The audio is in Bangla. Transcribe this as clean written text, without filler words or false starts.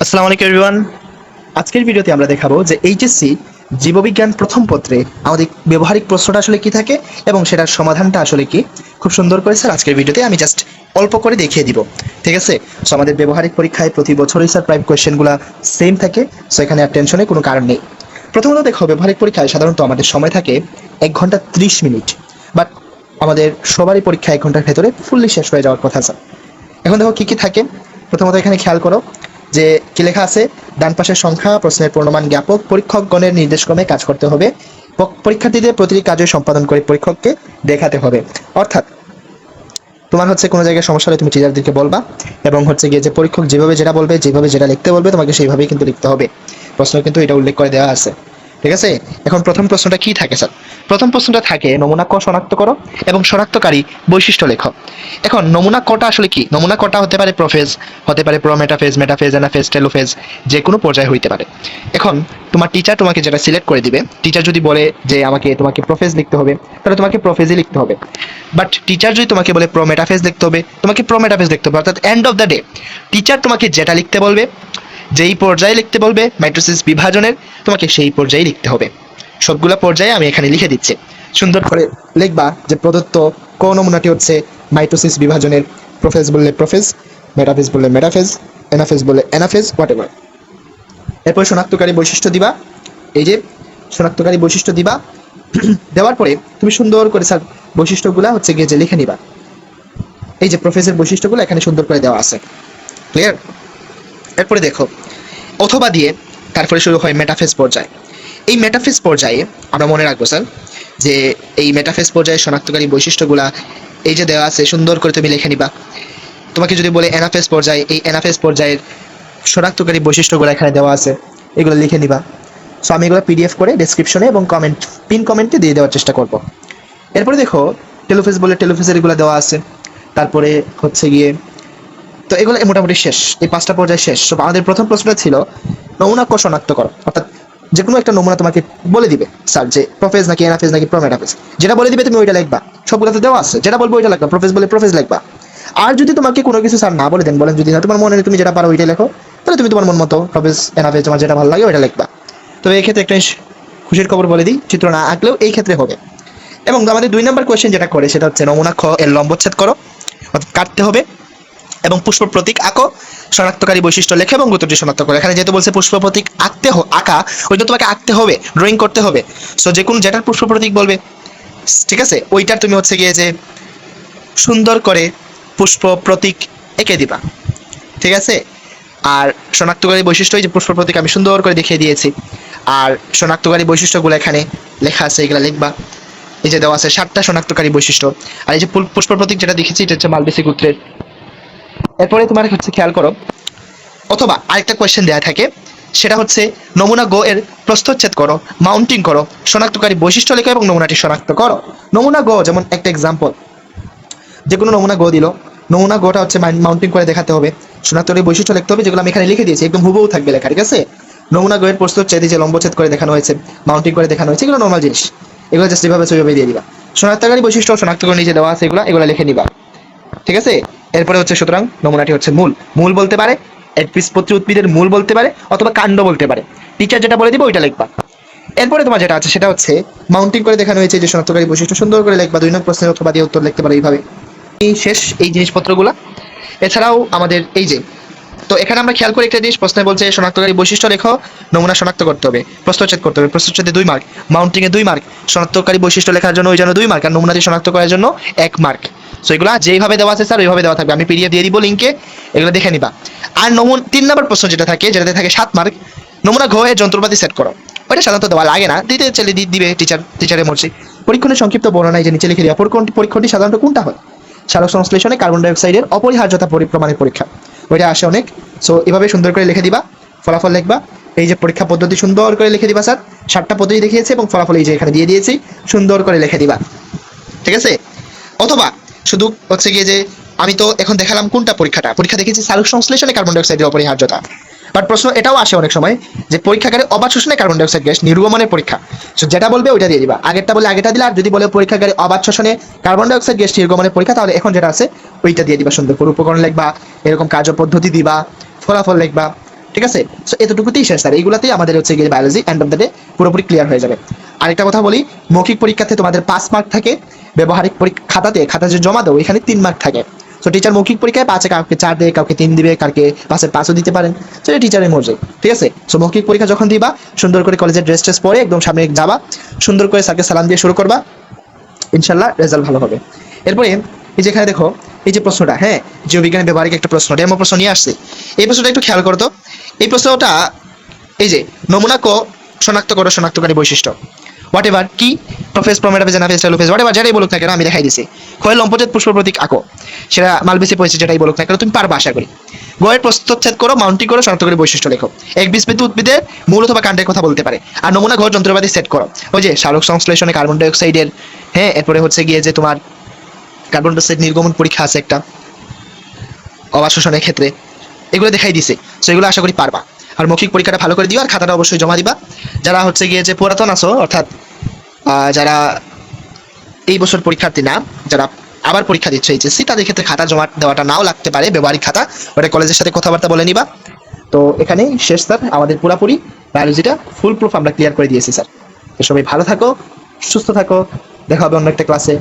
আসসালামু আলাইকুম এভরিওয়ান। আজকের ভিডিওতে আমরা দেখাবো যে এইচএসসি জীববিজ্ঞান প্রথম পত্রে আমাদের ব্যবহারিক প্রশ্নটা আসলে কি থাকে এবং সেটার সমাধানটা আসলে কি। খুব সুন্দর করে স্যার আজকের ভিডিওতে আমি জাস্ট অল্প করে দেখিয়ে দিব, ঠিক আছে? সো আমাদের ব্যবহারিক পরীক্ষায় প্রতি বছরই স্যার প্রায় কোয়েশ্চেনগুলো সেম থাকে, সো এখানে আর টেনশনের কোনো কারণ নেই। প্রথমত দেখো, ব্যবহারিক পরীক্ষায় সাধারণত আমাদের সময় থাকে 1 ঘন্টা 30 মিনিট, বাট আমাদের সবারই পরীক্ষা 1 ঘন্টার ভেতরে ফুললি শেষ হয়ে যাওয়ার কথা স্যার। এখন দেখো কি কি থাকে। প্রথমত এখানে খেয়াল করো যে কি লেখা আছে, ডান পাশের সংখ্যা, প্রশ্নের পূর্ণমান জ্ঞাপক, পরীক্ষকগণের নির্দেশক্রমে কাজ করতে হবে, পরীক্ষার্থীদের প্রতিটি কাজে সম্পাদন করে পরীক্ষককে দেখাতে হবে। অর্থাৎ তোমার হচ্ছে কোনো জায়গায় সমস্যা হলে তুমি টিচারদেরকে বলবা, এবং হচ্ছে গিয়ে যে পরীক্ষক যেভাবে যেটা বলবে, যেভাবে যেটা লিখতে বলবে, তোমাকে সেইভাবেই কিন্তু লিখতে হবে। প্রশ্ন কিন্তু এটা উল্লেখ করে দেওয়া আছে, ঠিক আছে? এখন প্রথম প্রশ্নটা কি থাকে স্যার? প্রথম প্রশ্নটা থাকে নমুনা ক শনাক্ত করো এবং শনাক্তকারী বৈশিষ্ট্য লেখো। এখন নমুনা কটা আসলে কি? নমুনা কটা হতে পারে প্রোফেজ, হতে পারে প্রোমেটাফেজ, মেটাফেজ, অ্যানাফেজ, টেলোফেজ, যে কোনো পর্যায়ে হইতে পারে। এখন তোমার টিচার তোমাকে যেটা সিলেক্ট করে দিবে, টিচার যদি বলে যে তোমাকে প্রোফেজ লিখতে হবে, তাহলে তোমাকে প্রোফেজই লিখতে হবে। বাট টিচার যদি তোমাকে বলে প্রোমেটাফেজ লিখতে হবে, তোমাকে প্রোমেটাফেজ লিখতে হবে। অর্থাৎ end of the day teacher তোমাকে যেটা লিখতে বলবে, যেই পর্যায়ে লিখতে বলবে মাইটোসিস বিভাজনের, তোমাকে সেই পর্যায়ে লিখতে হবে। সবগুলা পর্যায়ে আমি এখানে লিখে দিচ্ছি। সুন্দর করে লিখবা যে প্রদত্ত ক নমুনাটি হচ্ছে মাইটোসিস বিভাজনের, প্রোফেজ বললে প্রোফেজ, মেটাফেজ বললে মেটাফেজ, এনাফেজ বললে এনাফেজ, হোয়াট এভার। এরপর শনাক্তকারী বৈশিষ্ট্য দিবা, এই যে শনাক্তকারী বৈশিষ্ট্য দিবা। দেওয়ার পরে তুমি সুন্দর করে স্যার বৈশিষ্ট্যগুলা হচ্ছে গিয়ে যে লিখে নিবা। এই যে প্রোফেজের বৈশিষ্ট্যগুলো এখানে সুন্দর করে দেওয়া আছে, ক্লিয়ার? এরপরে দেখো, অথবা দিয়ে তারপরে শুরু হয় মেটাফেজ পর্যায়। এই মেটাফেজ পর্যায়ে আমরা মনে রাখবো স্যার যে এই মেটাফেজ পর্যায়ে শনাক্তকারী বৈশিষ্ট্যগুলা এই যে দেওয়া আছে, সুন্দর করে তুমি লিখে নিবা। তোমাকে যদি বলে এনাফেজ পর্যায়ে, এই এনাফেজ পর্যায়ের শনাক্তকারী বৈশিষ্ট্যগুলো এখানে দেওয়া আছে, এগুলো লিখে নিবা। সো আমি এগুলো পিডিএফ করে ডেসক্রিপশনে এবং পিন কমেন্টে দিয়ে দেওয়ার চেষ্টা করব। এরপরে দেখো, টেলোফেজ বলে টেলোফেজের এগুলো দেওয়া আছে। তারপরে হচ্ছে গিয়ে তো এগুলো মোটামুটি শেষ, এই 5টা পর্যায়ে শেষ। তো আমাদের প্রথম প্রশ্নটা ছিল নমুনা ক শনাক্ত করো। অর্থাৎ যে কোনো একটা নমুনা তোমাকে বলে দিবে স্যার যে প্রোফেজ নাকি এনাফেজ নাকি প্রোমেটাফেজ, যেটা বলে দিবে তুমি ওইটা লিখবা। সবগুলো তো দেওয়া আছে, যেটা বলবো ওইটা লিখবা, প্রোফেজ বলে প্রোফেজ লিখবা। আর যদি তোমাকে কোনো কিছু স্যার না বলে দেন, বলেন যদি না তোমার মনে তুমি যেটা পারো ওইটাই লেখো, তাহলে তুমি তোমার মন মতো প্রোফেজ এনাফেজ তোমার যেটা ভালো লাগে ওইটা লিখবা। তবে এই ক্ষেত্রে একটা খুশির খবর বলে দিই, চিত্র না আঁকলেও এই ক্ষেত্রে হবে। এবং আমাদের 2 নম্বর কোয়েশ্চেন যেটা করে সেটা হচ্ছে নমুনা খ এর লম্বচ্ছেদ করো, অর্থাৎ কাটতে হবে, এবং পুষ্প প্রতীক আঁকো, শনাক্তকারী বৈশিষ্ট্য লেখে এবং উত্তরটি শনাক্ত করো। এখানে যেহেতু বলছে পুষ্প প্রতীক আঁকা, ওইটা তোমাকে আঁকতে হবে, ড্রয়িং করতে হবে। সো যে কোনো যেটার পুষ্প প্রতীক বলবে, ঠিক আছে, ওইটার তুমি হচ্ছে গিয়ে যে সুন্দর করে পুষ্প প্রতীক এঁকে দিবা, ঠিক আছে? আর শনাক্তকারী বৈশিষ্ট্য, এই যে পুষ্প প্রতীক আমি সুন্দর করে দেখিয়ে দিয়েছি। আর শনাক্তকারী বৈশিষ্ট্যগুলো এখানে লেখা আছে, এগুলো লিখবা। এই যে দেওয়া আছে 7টা শনাক্তকারী বৈশিষ্ট্য। আর এই যে পুষ্প প্রতীক যেটা দেখেছি, এটা হচ্ছে মালবেসি গোত্রের। এরপরে তোমার হচ্ছে খেয়াল করো, অথবা আরেকটা কোয়েশ্চেন দেওয়া থাকে, সেটা হচ্ছে নমুনা গো এর প্রস্থচ্ছেদ করো, মাউন্টিং করো, শনাক্তকারী বৈশিষ্ট্য লেখো এবং নমুনাটি শনাক্ত করো। নমুনা গো যেমন একটা এক্সাম্পল, যে কোনো নমুনা গো দিল, নমুনা গোটা হচ্ছে মাউন্টিং করে দেখাতে হবে, শনাক্তকারী বৈশিষ্ট্য লিখতে হবে, যেগুলো আমি এখানে লিখে দিয়েছি, একদম হুবহু থাকবে লেখা, ঠিক আছে? নমুনা গো এর প্রস্থচ্ছেদ, যে লম্বচ্ছেদ করে দেখানো হয়েছে, মাউন্টিং করে দেখানো হয়েছে, এগুলো নর্মাল জিনিস, এগুলো জাস্ট যেভাবে সেভাবে দিয়ে দিবা। শনাক্তকারী বৈশিষ্ট্য শনাক্ত করে নিচে দেওয়া আছে, এগুলো লিখে নিবা, ঠিক আছে? এরপরে হচ্ছে সুতরাং নমুনাটি হচ্ছে মূল। মূল বলতে পারে একবীজপত্রী উদ্ভিদের মূল বলতে পারে, অথবা কাণ্ড বলতে পারে। টিচার যেটা বলে দিবে ওইটা লিখবা। এরপরে তোমার যেটা আছে সেটা হচ্ছে মাউন্টিং করে দেখানো হয়েছে, যে শনাক্তকারী বৈশিষ্ট্য সুন্দর করে লিখবা। 2 নং প্রশ্নের অথবা দিয়ে উত্তর লিখতে পারো এইভাবে। এই শেষ এই জিনিসপত্রগুলো। এছাড়াও আমাদের এই যে, তো এখানে আমরা খেয়াল করি একটা জিনিস, প্রশ্নে বলছে শনাক্তকারী বৈশিষ্ট্য লেখো, নমুনা শনাক্ত করতে হবে, প্রস্থচ্ছেদ করতে হবে, প্রস্থচ্ছেদে 2 মার্ক, মাউন্টিং এ 2 মার্ক, শনাক্তকারী বৈশিষ্ট্য লেখার জন্য ওই জন্য 2 মার্ক, আর নমুনাটি শনাক্ত করার জন্য 1 মার্ক। সো এগুলো যেইভাবে দেওয়া আছে স্যার ওইভাবে দেওয়া থাকবে, আমি পিডিএফ দিয়ে দিব লিঙ্কে, এগুলো দেখে নিবা। আর 3 নম্বর প্রশ্ন যেটা থাকে, যেটাতে থাকে 7 মার্ক, নমুনা ঘ এর যন্ত্রপাতি সেট করো। ওইটা সাধারণত দেওয়া লাগে না, দিতে চলে দিবে টিচারের মর্জি। পরীক্ষণের সংক্ষিপ্ত বর্ণনা এই যে নিচে লিখে দেওয়া। পরীক্ষণটি সাধারণত কোনটা হয়? সালোক সংশ্লেষণে কার্বন ডাই অক্সাইডের অপরিহার্যতা প্রমাণের পরীক্ষা, ওইটা আসে অনেক। সো এভাবে সুন্দর করে লিখে দিবা, ফলাফল লিখবা। এই যে পরীক্ষা পদ্ধতি সুন্দর করে লিখে দিবা স্যার, 7টা পদ্ধতি দেখিয়েছে এবং ফলাফল এই যে এখানে দিয়ে দিয়েছি, সুন্দর করে লিখে দিবা, ঠিক আছে? অথবা শুধু হচ্ছে গিয়ে যে আমি তো এখন দেখালাম কোনটা পরীক্ষা দেখেছি সালোক সংশ্লেষণে কার্বন ডাই অক্সাইডের অপরিহার্যতা। বাট প্রশ্ন এটাও আসে অনেক সময় যে পরীক্ষাগারে অবাধ শোষণে কার্বন ডাই অক্সাইড গ্যাস নির্গমনের পরীক্ষা। সো যেটা বলবে ওইটা দিয়ে দিবা, আগেরটা বলে আগেটা দিলে, আর যদি বলে পরীক্ষাগারে অবাধ শোষণে কার্বন ডাই অক্সাইড গ্যাস নির্গমনের পরীক্ষা, তাহলে এখন যেটা আছে ওইটা দিয়ে দিবা। সুন্দর করে উপকরণ লিখবা, এরকম কার্য পদ্ধতি দিবা, ফলাফল লিখবা, ঠিক আছে? সো এতটুকুতেই শেষ স্যার, এইগুলাতেই আমাদের হচ্ছে গিয়ে biology end of the day পুরোপুরি ক্লিয়ার হয়ে যাবে। আরেকটা কথা বলি, মৌখিক পরীক্ষাতে তোমাদের 5 মার্ক থাকে, ব্যবহারিক খাতা যে জমা দাও এখানে 3 মার্ক থাকে। সো টিচার মৌখিক পরীক্ষায় 5 কাউকে 4 দেয়, কাউকে 3 দিবে, কাউকে 5-5ও দিতে পারেন। সো এটা টিচারের মর্জি, ঠিক আছে? সো মৌখিক পরীক্ষা যখন দিবা সুন্দর করে কলেজের ড্রেস ট্রেস পরে একদম সামনে যাবা, সুন্দর করে স্যারকে সালাম দিয়ে শুরু করবা, ইনশাল্লাহ রেজাল্ট ভালো হবে। এরপরে এই যেখানে দেখো এই যে প্রশ্নটা, হ্যাঁ জীববিজ্ঞানের ব্যবহারিক একটা প্রশ্ন, ডেমো প্রশ্ন নিয়ে আসছে। এই প্রশ্নটা একটু খেয়াল করতো। এই প্রশ্নটা এই যে নমুনা ক শনাক্ত করো শনাক্তকারী বৈশিষ্ট্য, হোয়াট এভার কি প্রফেস প্রমেটাফেজ এনাফেজ টেলোফেজ হোয়াট এভার যেটাই বলুক না কেন আমি দেখাই দিছি। খয়ের লম্পজাত পুষ্প প্রতীক আঁকো, সেটা মালবেসি পয়সা যেটাই বলুক না কেন তুমি পারবা আশা করি। গয়ের প্রস্তুচ্ছেদ করো, মাউন্টিং করো, শনাক্তকারী বৈশিষ্ট্য লেখো। একবীজপত্রী উদ্ভিদের মূল অথবা কাণ্ডের কথা বলতে পারে। আর নমুনা ঘর যন্ত্রপাতি সেট করো, ওই যে সালোক সংশ্লেষণে কার্বন ডাইঅক্সাইডের, হ্যাঁ এরপরে হচ্ছে গিয়ে যে তোমার কার্বন ডাইঅক্সাইড নির্গমন পরীক্ষা আছে একটা অবাশোষণের ক্ষেত্রে, এগুলো দেখাই দিছে। সো এগুলো আশা করি পারবা। আর মৌখিক পরীক্ষাটা ভালো করে দিও, আর খাতাটা অবশ্যই জমা দিবা। যারা হচ্ছে গিয়ে যে পুরাতন আছো, অর্থাৎ যারা এই বছর পরীক্ষার্থী না, যারা আবার পরীক্ষা দিচ্ছে এইচএসসি, তাদের ক্ষেত্রে খাতা জমা দেওয়াটা নাও লাগতে পারে, ব্যবহারিক খাতা, ওটা কলেজের সাথে কথাবার্তা বলে নিবা। তো এখানেই শেষ স্যার, আমাদের পুরাপুরি বায়োলজিটা ফুল প্রুফ আমরা ক্লিয়ার করে দিয়েছি স্যার। তো সবাই ভালো থাকো, সুস্থ থাকো, দেখা হবে অন্য একটা ক্লাসে।